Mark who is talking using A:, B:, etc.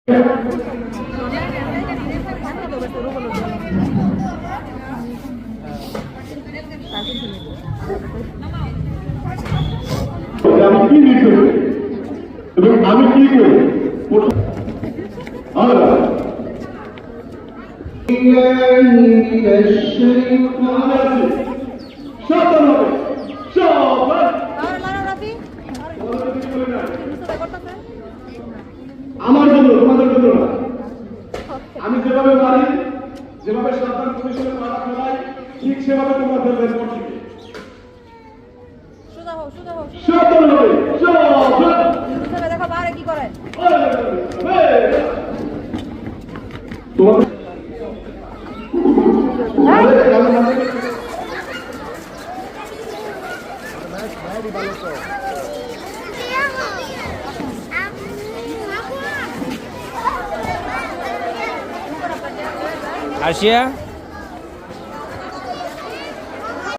A: আমি কি করি আমার জন্য তোমাদের জন্য না। আমি যেভাবে মারি, যেভাবে সাবধান কমিশনের মারা ফেলাই, ঠিক সেভাবে তোমাদের বের করছি।
B: দেখো বারে কি করে
C: Asia